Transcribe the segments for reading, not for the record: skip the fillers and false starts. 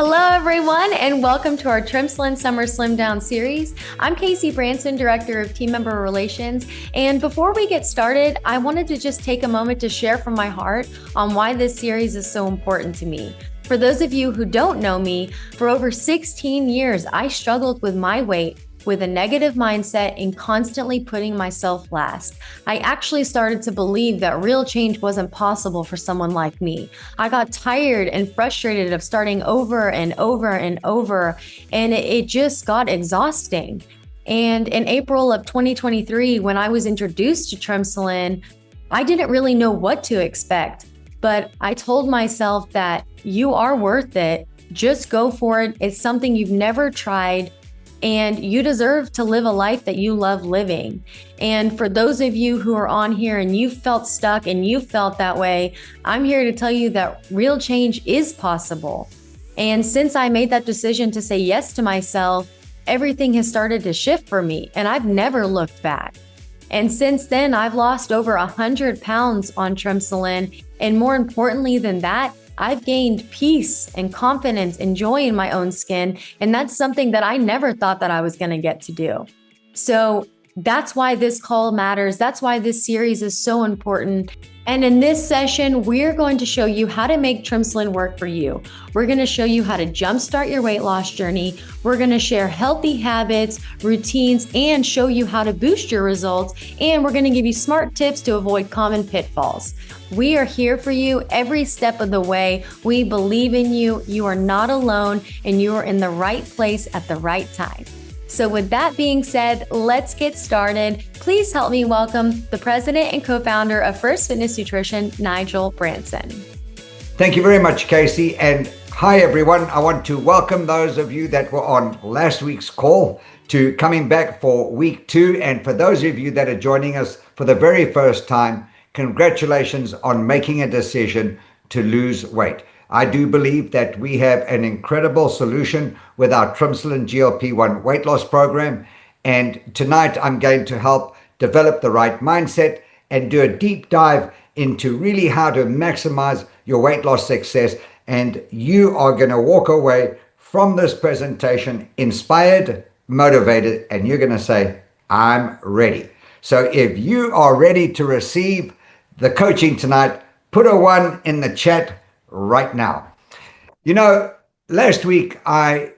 Hello, everyone, and welcome to our Trimsulin Summer Slim Down series. I'm Casey Branson, Director of Team Member Relations. And before we get started, I wanted to just take a moment to share from my heart on why this series is so important to me. For those of you who don't know me, for over 16 years, I struggled with my weight, with a negative mindset and constantly putting myself last. I actually started to believe that real change wasn't possible for someone like me. I got tired and frustrated of starting over and over and over, and it just got exhausting. And in April of 2023, when I was introduced to Trimsulin, I didn't really know what to expect, but I told myself that you are worth it. Just go for it. It's something you've never tried, and you deserve to live a life that you love living. And for those of you who are on here and you felt stuck and you felt that way, I'm here to tell you that real change is possible. And since I made that decision to say yes to myself, everything has started to shift for me, and I've never looked back. And since then, I've lost over 100 pounds on Trimsulin. And more importantly than that, I've gained peace and confidence and joy in my own skin. And that's something that I never thought that I was going to get to do. So that's why this call matters. That's why this series is so important. And in this session, we're going to show you how to make Trimsulin work for you. We're going to show you how to jumpstart your weight loss journey. We're going to share healthy habits, routines, and show you how to boost your results. And we're going to give you smart tips to avoid common pitfalls. We are here for you every step of the way. We believe in you. You are not alone, and you are in the right place at the right time. So with that being said, let's get started. Please help me welcome the president and co-founder of FirstFitness Nutrition, Nigel Branson. Thank you very much, Casey. And hi, everyone. I want to welcome those of you that were on last week's call to coming back for week 2. And for those of you that are joining us for the very first time, congratulations on making a decision to lose weight. I do believe that we have an incredible solution with our Trimsulin GLP-1 weight loss program. And tonight I'm going to help develop the right mindset and do a deep dive into really how to maximize your weight loss success. And you are going to walk away from this presentation inspired, motivated, and you're going to say, I'm ready. So if you are ready to receive the coaching tonight, put a 1 in the chat right now. You know, last week I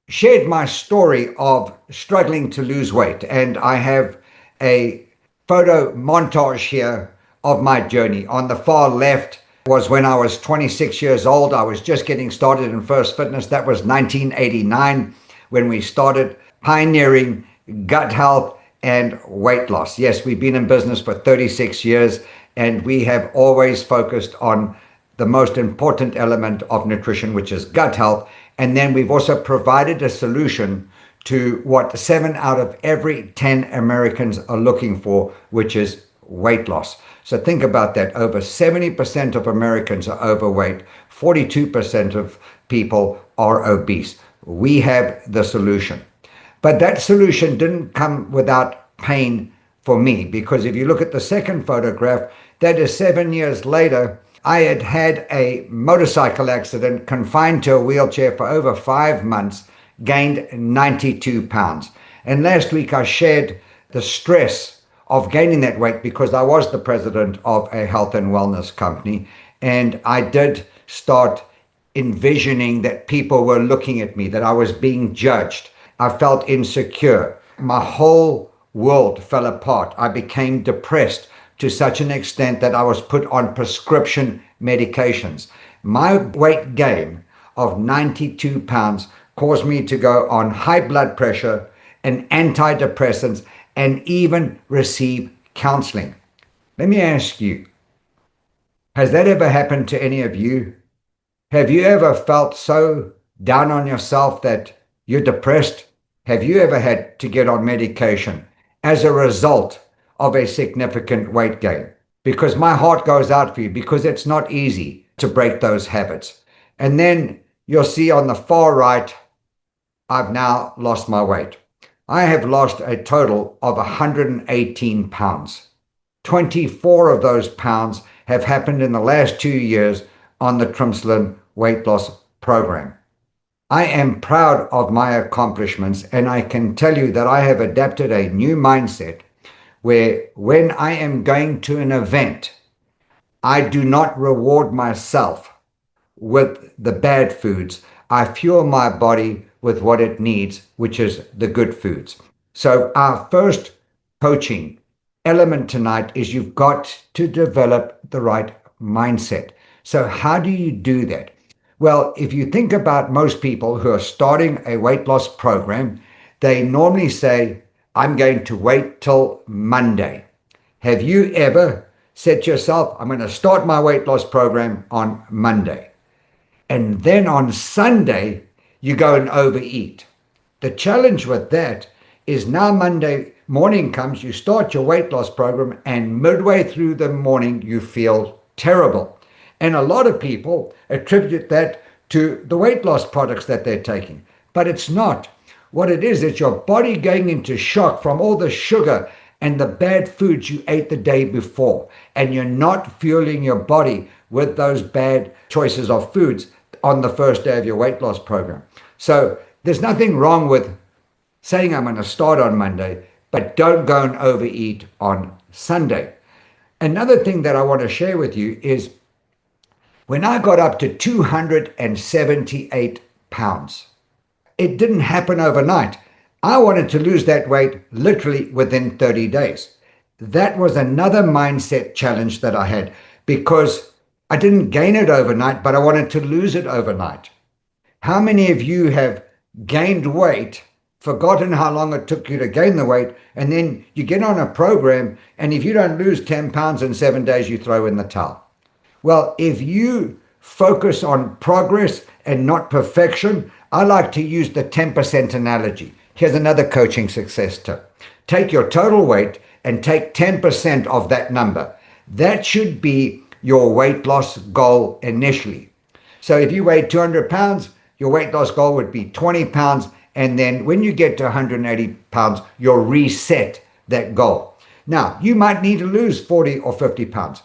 shared my story of struggling to lose weight, and I have a photo montage here of my journey. On the far left was when I was 26 years old. I was just getting started in FirstFitness. That was 1989 when we started pioneering gut health and weight loss. Yes, we've been in business for 36 years, and we have always focused on the most important element of nutrition, which is gut health. And then we've also provided a solution to what 7 out of every 10 Americans are looking for, which is weight loss. So think about that. Over 70% of Americans are overweight. 42% of people are obese. We have the solution. But that solution didn't come without pain for me, because if you look at the second photograph, that is 7 years later. I had had a motorcycle accident, confined to a wheelchair for over 5 months, gained 92 pounds. And last week I shared the stress of gaining that weight because I was the president of a health and wellness company. And I did start envisioning that people were looking at me, that I was being judged. I felt insecure. My whole world fell apart. I became depressed to such an extent that I was put on prescription medications. My weight gain of 92 pounds caused me to go on high blood pressure and antidepressants and even receive counseling. Let me ask you, has that ever happened to any of you? Have you ever felt so down on yourself that you're depressed? Have you ever had to get on medication as a result of a significant weight gain? Because my heart goes out for you, because it's not easy to break those habits. And then you'll see on the far right, I've now lost my weight. I have lost a total of 118 pounds. 24 of those pounds have happened in the last 2 years on the Trimsulin weight loss program. I am proud of my accomplishments, and I can tell you that I have adapted a new mindset where when I am going to an event, I do not reward myself with the bad foods. I fuel my body with what it needs, which is the good foods. So, our first coaching element tonight is you've got to develop the right mindset. So, how do you do that? Well, if you think about most people who are starting a weight loss program, they normally say, I'm going to wait till Monday. Have you ever said to yourself, I'm going to start my weight loss program on Monday? And then on Sunday, you go and overeat. The challenge with that is now Monday morning comes, you start your weight loss program, and midway through the morning, you feel terrible. And a lot of people attribute that to the weight loss products that they're taking, but it's not. What it is, it's your body going into shock from all the sugar and the bad foods you ate the day before, and you're not fueling your body with those bad choices of foods on the first day of your weight loss program. So there's nothing wrong with saying I'm going to start on Monday, but don't go and overeat on Sunday. Another thing that I want to share with you is when I got up to 278 pounds, it didn't happen overnight. I wanted to lose that weight literally within 30 days. That was another mindset challenge that I had because I didn't gain it overnight, but I wanted to lose it overnight. How many of you have gained weight, forgotten how long it took you to gain the weight, and then you get on a program, and if you don't lose 10 pounds in 7 days, you throw in the towel? Well, if you focus on progress and not perfection, I like to use the 10% analogy. Here's another coaching success tip. Take your total weight and take 10% of that number. That should be your weight loss goal initially. So if you weigh 200 pounds, your weight loss goal would be 20 pounds. And then when you get to 180 pounds, you'll reset that goal. Now, you might need to lose 40 or 50 pounds.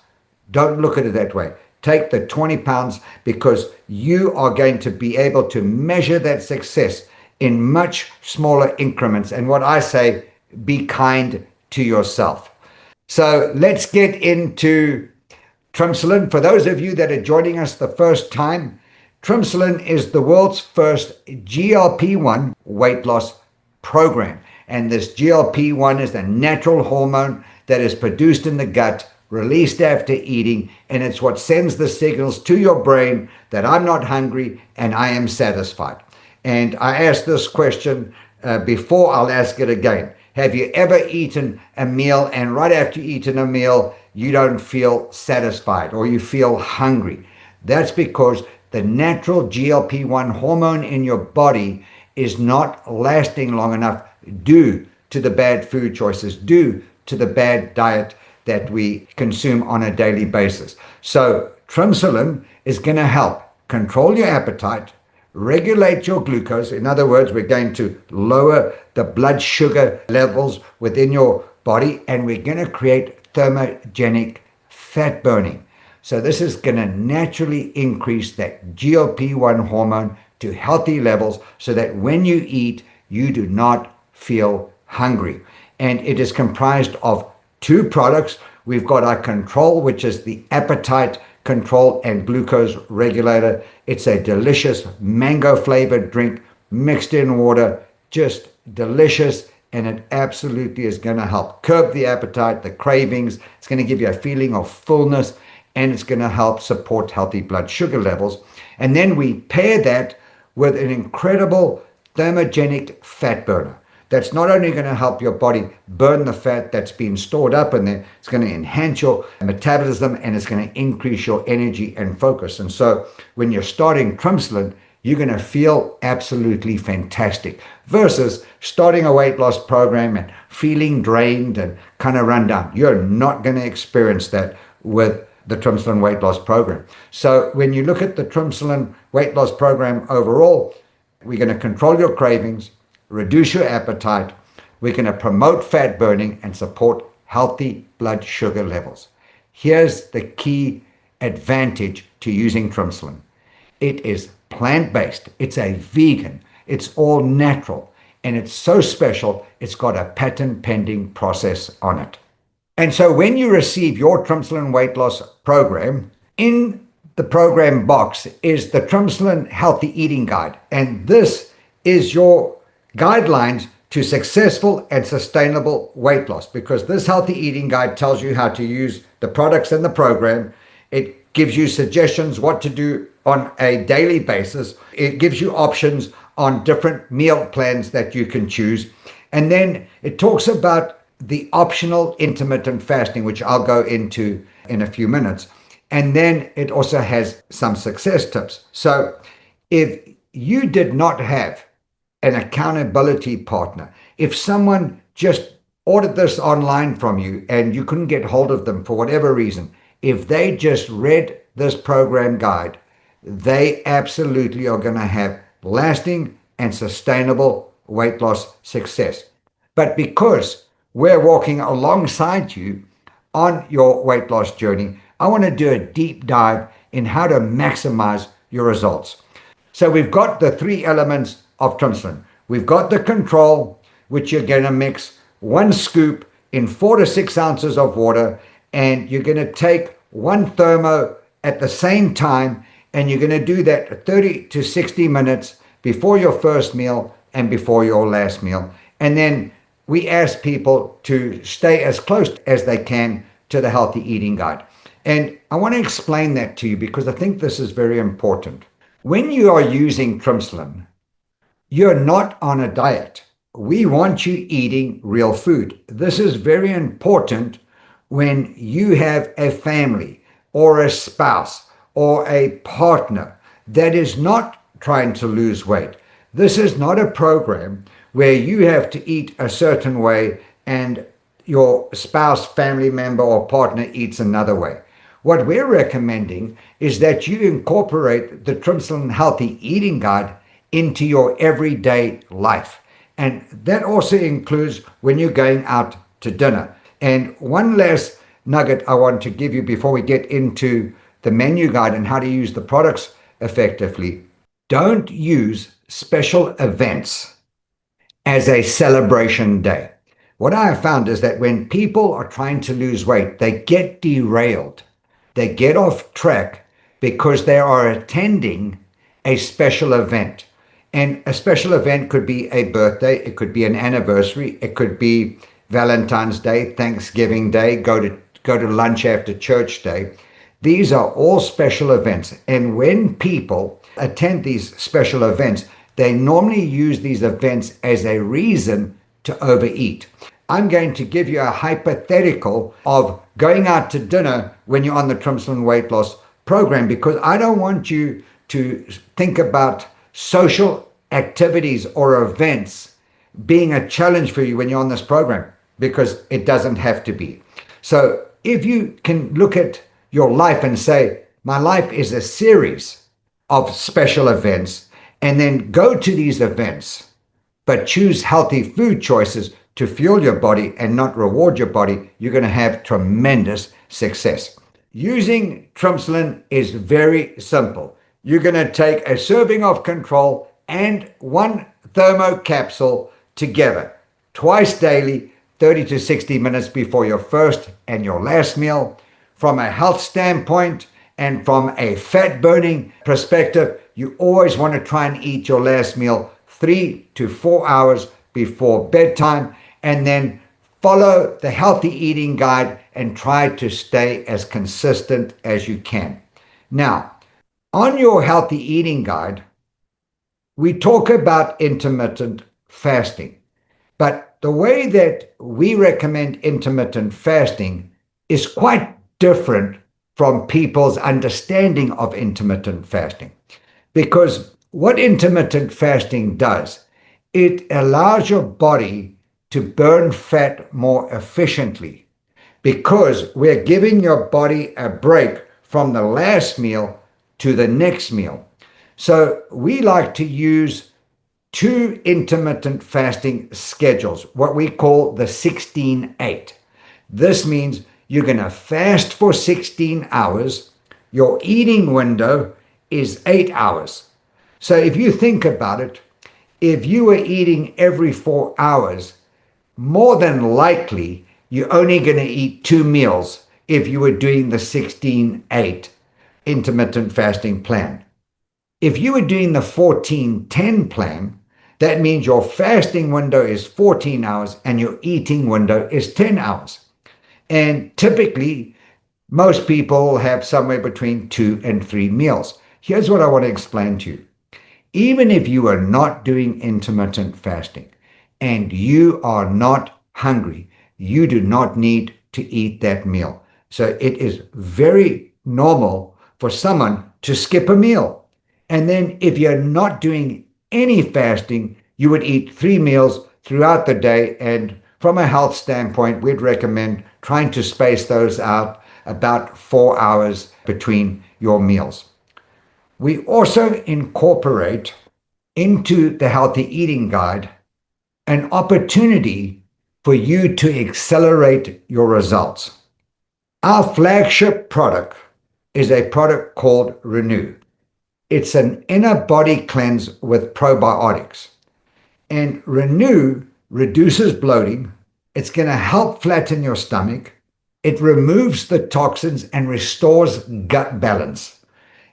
Don't look at it that way. Take the 20 pounds because you are going to be able to measure that success in much smaller increments. And what I say, be kind to yourself. So let's get into Trimsulin. For those of you that are joining us the first time, Trimsulin is the world's first GLP-1 weight loss program. And this GLP-1 is a natural hormone that is produced in the gut, released after eating, and it's what sends the signals to your brain that I'm not hungry and I am satisfied. And I asked this question before, I'll ask it again. Have you ever eaten a meal and right after you've eaten a meal, you don't feel satisfied or you feel hungry? That's because the natural GLP-1 hormone in your body is not lasting long enough due to the bad food choices, due to the bad diet that we consume on a daily basis. So Trimsulin is going to help control your appetite, regulate your glucose. In other words, we're going to lower the blood sugar levels within your body, and we're going to create thermogenic fat burning. So this is going to naturally increase that GLP-1 hormone to healthy levels so that when you eat, you do not feel hungry. And it is comprised of two products. We've got our control, which is the appetite control and glucose regulator. It's a delicious mango flavored drink mixed in water, just delicious. And it absolutely is going to help curb the appetite, the cravings. It's going to give you a feeling of fullness, and it's going to help support healthy blood sugar levels. And then we pair that with an incredible thermogenic fat burner. That's not only going to help your body burn the fat that's been stored up in there, it's going to enhance your metabolism and it's going to increase your energy and focus. And so when you're starting Trimsulin, you're going to feel absolutely fantastic versus starting a weight loss program and feeling drained and kind of run down. You're not going to experience that with the Trimsulin weight loss program. So when you look at the Trimsulin weight loss program overall, we're going to control your cravings, reduce your appetite, we're going to promote fat burning and support healthy blood sugar levels. Here's the key advantage to using Trimsulin. It is plant-based. It's a vegan. It's all natural. And it's so special, it's got a patent pending process on it. And so when you receive your Trimsulin weight loss program, in the program box is the Trimsulin Healthy Eating Guide. And this is your guidelines to successful and sustainable weight loss, because this Healthy Eating Guide tells you how to use the products in the program. It gives you suggestions what to do on a daily basis. It gives you options on different meal plans that you can choose. And then it talks about the optional intermittent fasting, which I'll go into in a few minutes. And then it also has some success tips. So if you did not have an accountability partner, if someone just ordered this online from you and you couldn't get hold of them for whatever reason, if they just read this program guide, they absolutely are going to have lasting and sustainable weight loss success. But because we're walking alongside you on your weight loss journey, I want to do a deep dive in how to maximize your results. So we've got the three elements of Trimsulin. We've got the control, which you're going to mix 1 scoop in 4 to 6 ounces of water, and you're going to take 1 thermo at the same time, and you're going to do that 30 to 60 minutes before your first meal and before your last meal. And then we ask people to stay as close as they can to the Healthy Eating Guide. And I want to explain that to you because I think this is very important. When you are using Trimsulin, you're not on a diet. We want you eating real food. This is very important when you have a family or a spouse or a partner that is not trying to lose weight. This is not a program where you have to eat a certain way and your spouse, family member, or partner eats another way. What we're recommending is that you incorporate the Trimsulin Healthy Eating Guide into your everyday life. And that also includes when you're going out to dinner. And one last nugget I want to give you before we get into the menu guide and how to use the products effectively. Don't use special events as a celebration day. What I have found is that when people are trying to lose weight, they get derailed. They get off track because they are attending a special event. And a special event could be a birthday, it could be an anniversary, it could be Valentine's Day, Thanksgiving Day, go to lunch after church day. These are all special events. And when people attend these special events, they normally use these events as a reason to overeat. I'm going to give you a hypothetical of going out to dinner when you're on the Trimsulin weight loss program, because I don't want you to think about social activities or events being a challenge for you when you're on this program, because it doesn't have to be. So if you can look at your life and say, my life is a series of special events, and then go to these events, but choose healthy food choices to fuel your body and not reward your body, you're going to have tremendous success. Using Trimsulin is very simple. You're going to take a serving of control and 1 thermo capsule together twice daily, 30 to 60 minutes before your first and your last meal. From a health standpoint and from a fat burning perspective, you always want to try and eat your last meal 3 to 4 hours before bedtime, and then follow the Healthy Eating Guide and try to stay as consistent as you can. Now, on your Healthy Eating Guide, we talk about intermittent fasting, but the way that we recommend intermittent fasting is quite different from people's understanding of intermittent fasting. Because what intermittent fasting does, it allows your body to burn fat more efficiently, because we're giving your body a break from the last meal to the next meal. So we like to use 2 intermittent fasting schedules, what we call the 16-8. This means you're going to fast for 16 hours. Your eating window is 8 hours. So if you think about it, if you were eating every 4 hours, more than likely you're only going to eat 2 meals if you were doing the 16-8 intermittent fasting plan. If you were doing the 14-10 plan, that means your fasting window is 14 hours and your eating window is 10 hours. And typically, most people have somewhere between 2 and 3 meals. Here's what I want to explain to you. Even if you are not doing intermittent fasting and you are not hungry, you do not need to eat that meal. So it is very normal for someone to skip a meal. And then if you're not doing any fasting, you would eat 3 meals throughout the day. And from a health standpoint, we'd recommend trying to space those out about 4 hours between your meals. We also incorporate into the Healthy Eating Guide an opportunity for you to accelerate your results. Our flagship product is a product called Renew. It's an inner body cleanse with probiotics. And Renew reduces bloating. It's going to help flatten your stomach. It removes the toxins and restores gut balance.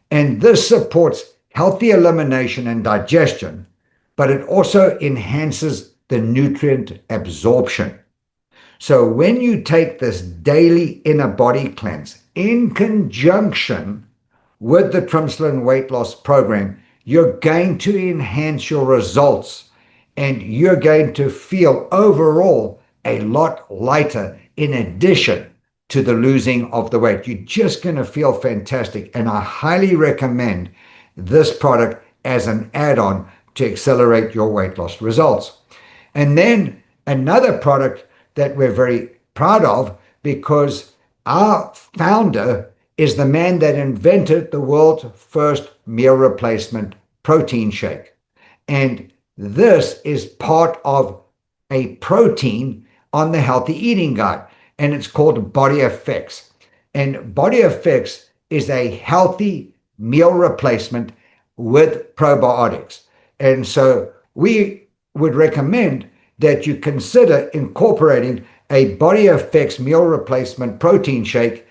And this supports healthy elimination and digestion, but it also enhances the nutrient absorption. So when you take this daily inner body cleanse in conjunction with the Trimsulin weight loss program, you're going to enhance your results and you're going to feel overall a lot lighter in addition to the losing of the weight. You're just going to feel fantastic. And I highly recommend this product as an add-on to accelerate your weight loss results. And then another product that we're very proud of, because our founder is the man that invented the world's first meal replacement protein shake. And this is part of a protein on the Healthy Eating Guide, and it's called Body Effects. And Body Effects is a healthy meal replacement with probiotics. And so we would recommend that you consider incorporating a Body Effects meal replacement protein shake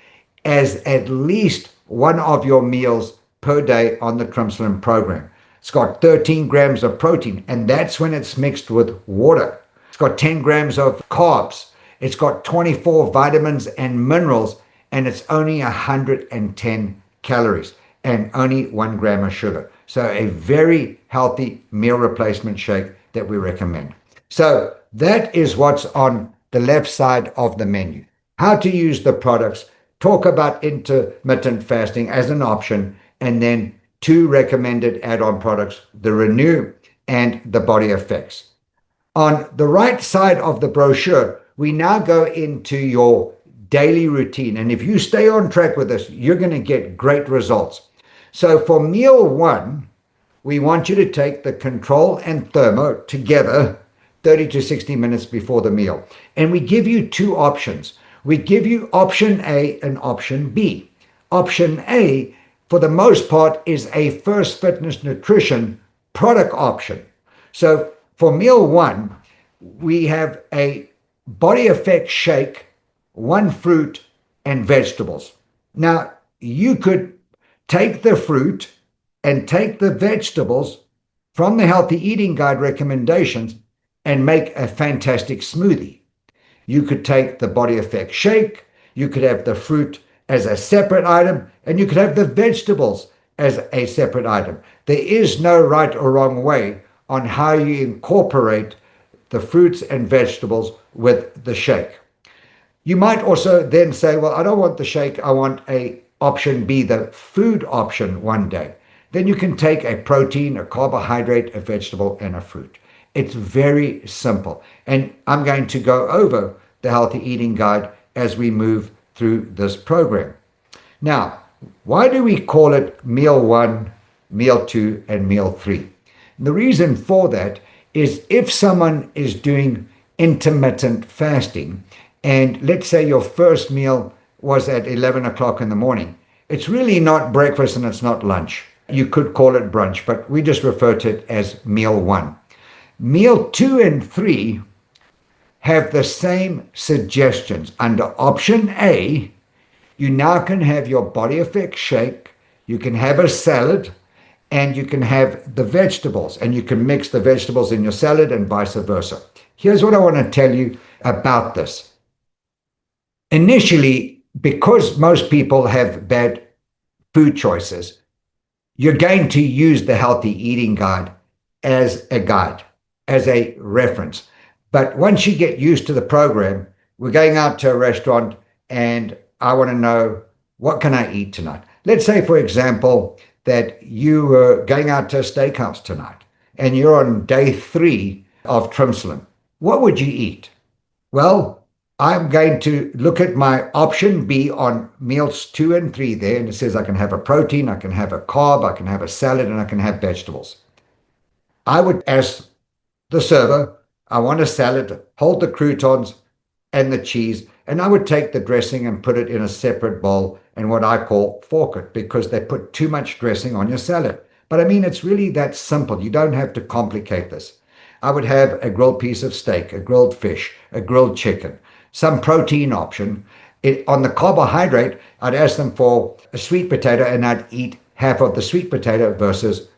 as at least one of your meals per day on the Trimsulin program. It's got 13 grams of protein, and that's when it's mixed with water. It's got 10 grams of carbs. It's got 24 vitamins and minerals, and it's only 110 calories and only 1 gram of sugar. So a very healthy meal replacement shake that we recommend. So that is what's on the left side of the menu. How to use the products, talk about intermittent fasting as an option, and then 2 recommended add-on products, the Renew and the Body Effects. On the right side of the brochure, we now go into your daily routine. And if you stay on track with this, you're going to get great results. So for meal 1, we want you to take the Control and Thermo together 30 to 60 minutes before the meal. And we give you 2 options. We give you option A and option B. Option A, for the most part, is a FirstFitness Nutrition product option. So for meal 1, we have a Body Effect shake, 1 fruit and vegetables. Now, you could take the fruit and take the vegetables from the Healthy Eating Guide recommendations and make a fantastic smoothie. You could take the Body Effect shake, you could have the fruit as a separate item, and you could have the vegetables as a separate item. There is no right or wrong way on how you incorporate the fruits and vegetables with the shake. You might also then say, well, I don't want the shake, I want a option B, the food option one day. Then you can take a protein, a carbohydrate, a vegetable, and a fruit. It's very simple. And I'm going to go over the Healthy Eating Guide as we move through this program. Now, why do we call it Meal 1, Meal 2, and Meal 3? The reason for that is if someone is doing intermittent fasting, and let's say your first meal was at 11 o'clock in the morning, it's really not breakfast and it's not lunch. You could call it brunch, but we just refer to it as meal one. Meal two and three have the same suggestions. Under option A, you now can have your body effect shake, you can have a salad, and you can have the vegetables, and you can mix the vegetables in your salad and vice versa. Here's what I want to tell you about this. Initially, because most people have bad food choices, you're going to use the healthy eating guide as a guide, as a reference. But once you get used to the program, we're going out to a restaurant and I want to know, what can I eat tonight? Let's say, for example, that you were going out to a steakhouse tonight and you're on day 3 of Trimsulin. What would you eat? Well, I'm going to look at my option B on meals 2 and 3 there, and it says I can have a protein, I can have a carb, I can have a salad, and I can have vegetables. I would ask the server, I want a salad, hold the croutons and the cheese, and I would take the dressing and put it in a separate bowl and what I call fork it, because they put too much dressing on your salad. But I mean, it's really that simple. You don't have to complicate this. I would have a grilled piece of steak, a grilled fish, a grilled chicken, some protein option. On the carbohydrate, I'd ask them for a sweet potato and I'd eat half of the sweet potato versus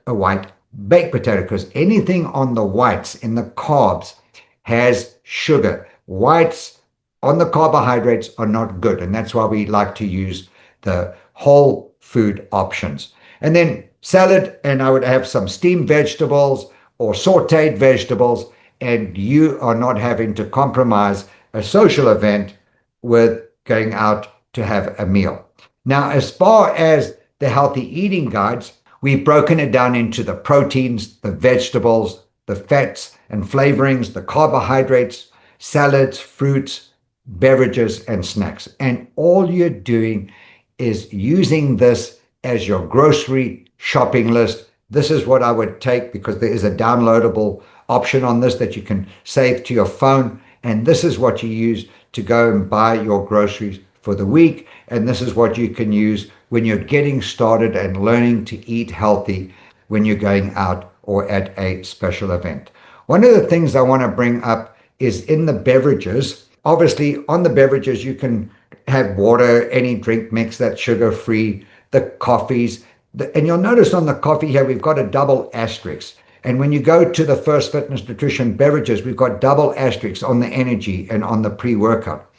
a white baked potato, because anything on the whites in the carbs has sugar. Whites on the carbohydrates are not good, and that's why we like to use the whole food options. And then salad, and I would have some steamed vegetables or sauteed vegetables, and you are not having to compromise a social event with going out to have a meal. Now, as far as the healthy eating guides, we've broken it down into the proteins, the vegetables, the fats and flavorings, the carbohydrates, salads, fruits, beverages, and snacks. And all you're doing is using this as your grocery shopping list. This is what I would take, because there is a downloadable option on this that you can save to your phone. And this is what you use to go and buy your groceries for the week. And this is what you can use when you're getting started and learning to eat healthy when you're going out or at a special event. One of the things I want to bring up is in the beverages. Obviously, on the beverages, you can have water, any drink mix that's sugar-free, the coffees. And you'll notice on the coffee here, we've got a double asterisk. And when you go to the FirstFitness Nutrition beverages, we've got double asterisks on the energy and on the pre-workout.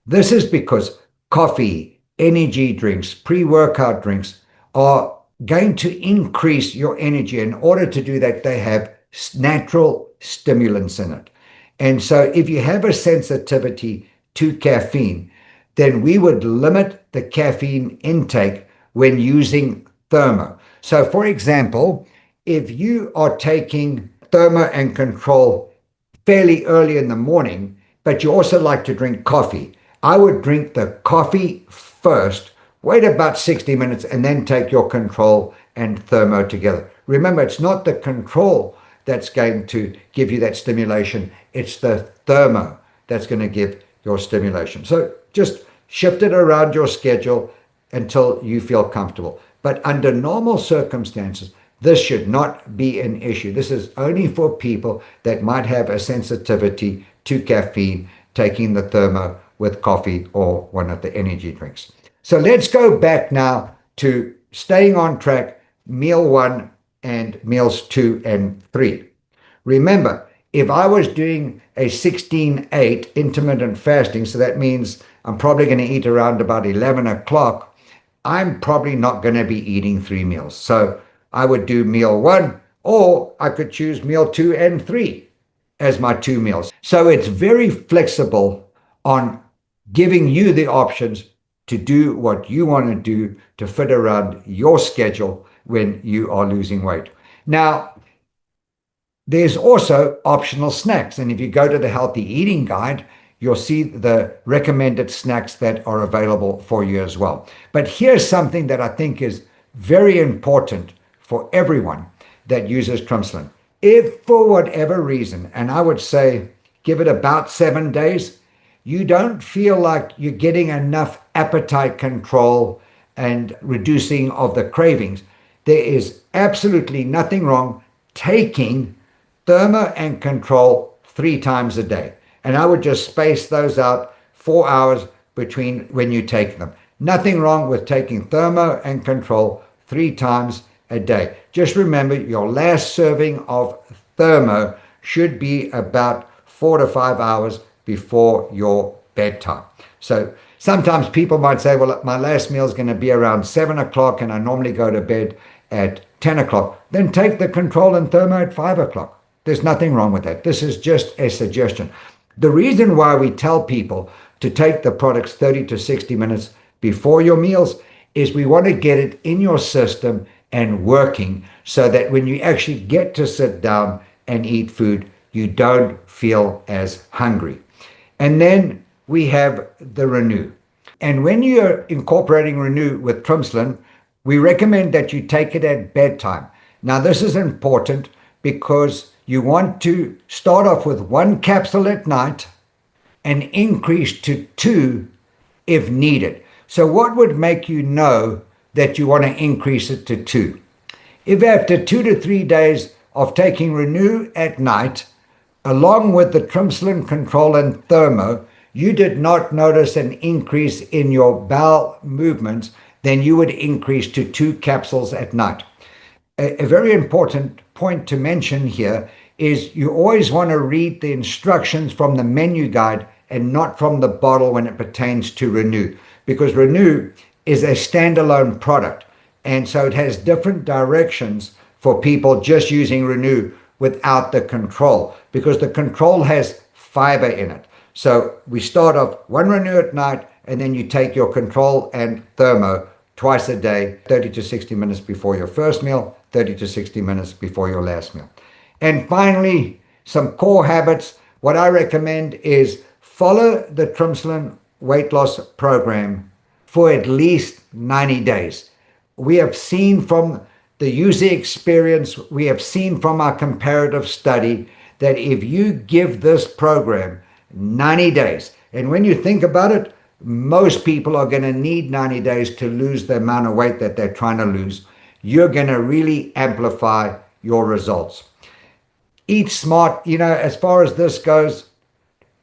This is because coffee, energy drinks, pre-workout drinks are going to increase your energy. In order to do that, they have natural stimulants in it. And so if you have a sensitivity to caffeine, then we would limit the caffeine intake when using Thermo. So for example, if you are taking Thermo and Control fairly early in the morning, but you also like to drink coffee, I would drink the coffee first, wait about 60 minutes, and then take your Control and Thermo together. Remember, it's not the Control that's going to give you that stimulation. It's the Thermo that's going to give your stimulation. So just shift it around your schedule until you feel comfortable. But under normal circumstances, this should not be an issue. This is only for people that might have a sensitivity to caffeine, taking the Thermo with coffee or one of the energy drinks. So let's go back now to staying on track, meal 1 and meals 2 and 3. Remember, if I was doing a 16-8 intermittent fasting, so that means I'm probably going to eat around about 11 o'clock, I'm probably not going to be eating 3 meals. So I would do meal 1, or I could choose meal 2 and 3 as my 2 meals. So it's very flexible on giving you the options to do what you want to do to fit around your schedule when you are losing weight. Now, there's also optional snacks. And if you go to the healthy eating guide, you'll see the recommended snacks that are available for you as well. But here's something that I think is very important for everyone that uses Trimsulin. If for whatever reason, and I would say give it about 7 days, you don't feel like you're getting enough appetite control and reducing of the cravings, there is absolutely nothing wrong taking Thermo and Control 3 times a day. And I would just space those out 4 hours between when you take them. Nothing wrong with taking Thermo and Control 3 times a day. Just remember, your last serving of Thermo should be about 4 to 5 hours before your bedtime. So sometimes people might say, well, my last meal is going to be around 7 o'clock and I normally go to bed at 10 o'clock. Then take the Control and Thermo at 5 o'clock. There's nothing wrong with that. This is just a suggestion. The reason why we tell people to take the products 30 to 60 minutes before your meals is we want to get it in your system and working so that when you actually get to sit down and eat food, you don't feel as hungry. And then we have the Renew. And when you're incorporating Renew with Trimsulin, we recommend that you take it at bedtime. Now, this is important because you want to start off with 1 capsule at night and increase to 2 if needed. So what would make you know that you want to increase it to 2? If after 2 to 3 days of taking Renew at night, along with the Trimsulin Control and Thermo, you did not notice an increase in your bowel movements, then you would increase to 2 capsules at night. A very important point to mention here is you always want to read the instructions from the menu guide and not from the bottle when it pertains to Renew, because Renew is a standalone product. And so it has different directions for people just using Renew without the Control, because the Control has fiber in it. So we start off 1 Renew at night, and then you take your Control and Thermo twice a day, 30 to 60 minutes before your first meal, 30 to 60 minutes before your last meal. And finally, some core habits. What I recommend is follow the Trimsulin weight loss program for at least 90 days. We have seen from the user experience, we have seen from our comparative study that if you give this program 90 days, and when you think about it, most people are going to need 90 days to lose the amount of weight that they're trying to lose. You're going to really amplify your results. Eat smart. As far as this goes,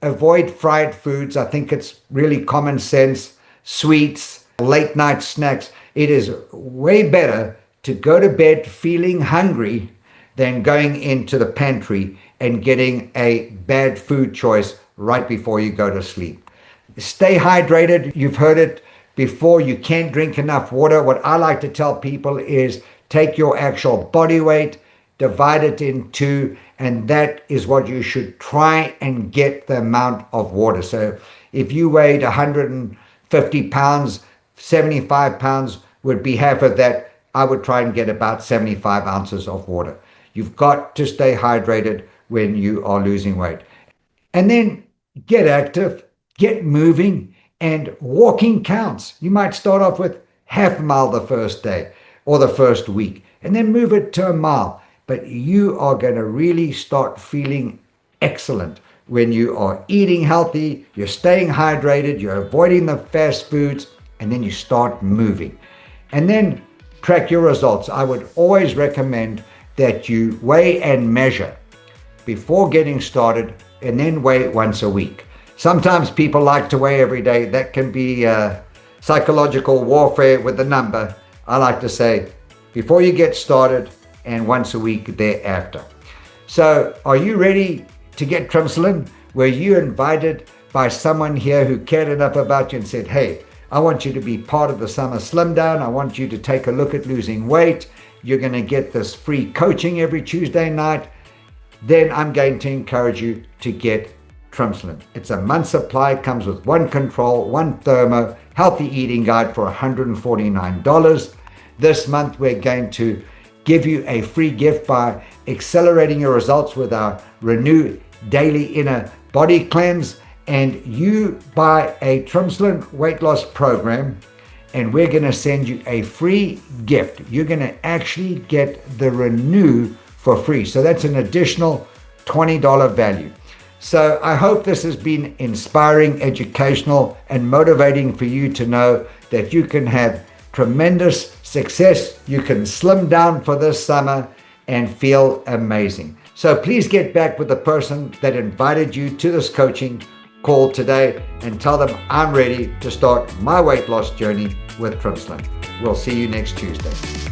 avoid fried foods. I think it's really common sense. Sweets, late night snacks. It is way better to go to bed feeling hungry than going into the pantry and getting a bad food choice right before you go to sleep. Stay hydrated. You've heard it before. You can't drink enough water. What I like to tell people is take your actual body weight, divide it in 2, and that is what you should try and get the amount of water. So if you weighed 150 pounds, 75 pounds would be half of that. I would try and get about 75 ounces of water. You've got to stay hydrated when you are losing weight. And then get active, get moving, and walking counts. You might start off with half a mile the first day or the first week, and then move it to a mile. But you are going to really start feeling excellent when you are eating healthy, you're staying hydrated, you're avoiding the fast foods, and then you start moving. And then track your results. I would always recommend that you weigh and measure before getting started, and then weigh once a week. Sometimes people like to weigh every day. That can be psychological warfare with the number. I like to say before you get started and once a week thereafter. So are you ready to get Trimsulin? Were you invited by someone here who cared enough about you and said, hey, I want you to be part of the Summer Slim Down. I want you to take a look at losing weight. You're going to get this free coaching every Tuesday night. Then I'm going to encourage you to get Trimsulin. It's a month supply, comes with 1 Control, 1 Thermo, healthy eating guide for $149. This month we're going to give you a free gift by accelerating your results with our Renew Daily Inner Body Cleanse. And you buy a Trimsulin weight loss program, and we're going to send you a free gift. You're going to actually get the Renew for free. So that's an additional $20 value. So I hope this has been inspiring, educational, and motivating for you to know that you can have tremendous success. You can slim down for this summer and feel amazing. So please get back with the person that invited you to this coaching call today and tell them I'm ready to start my weight loss journey with Trimsulin. We'll see you next Tuesday.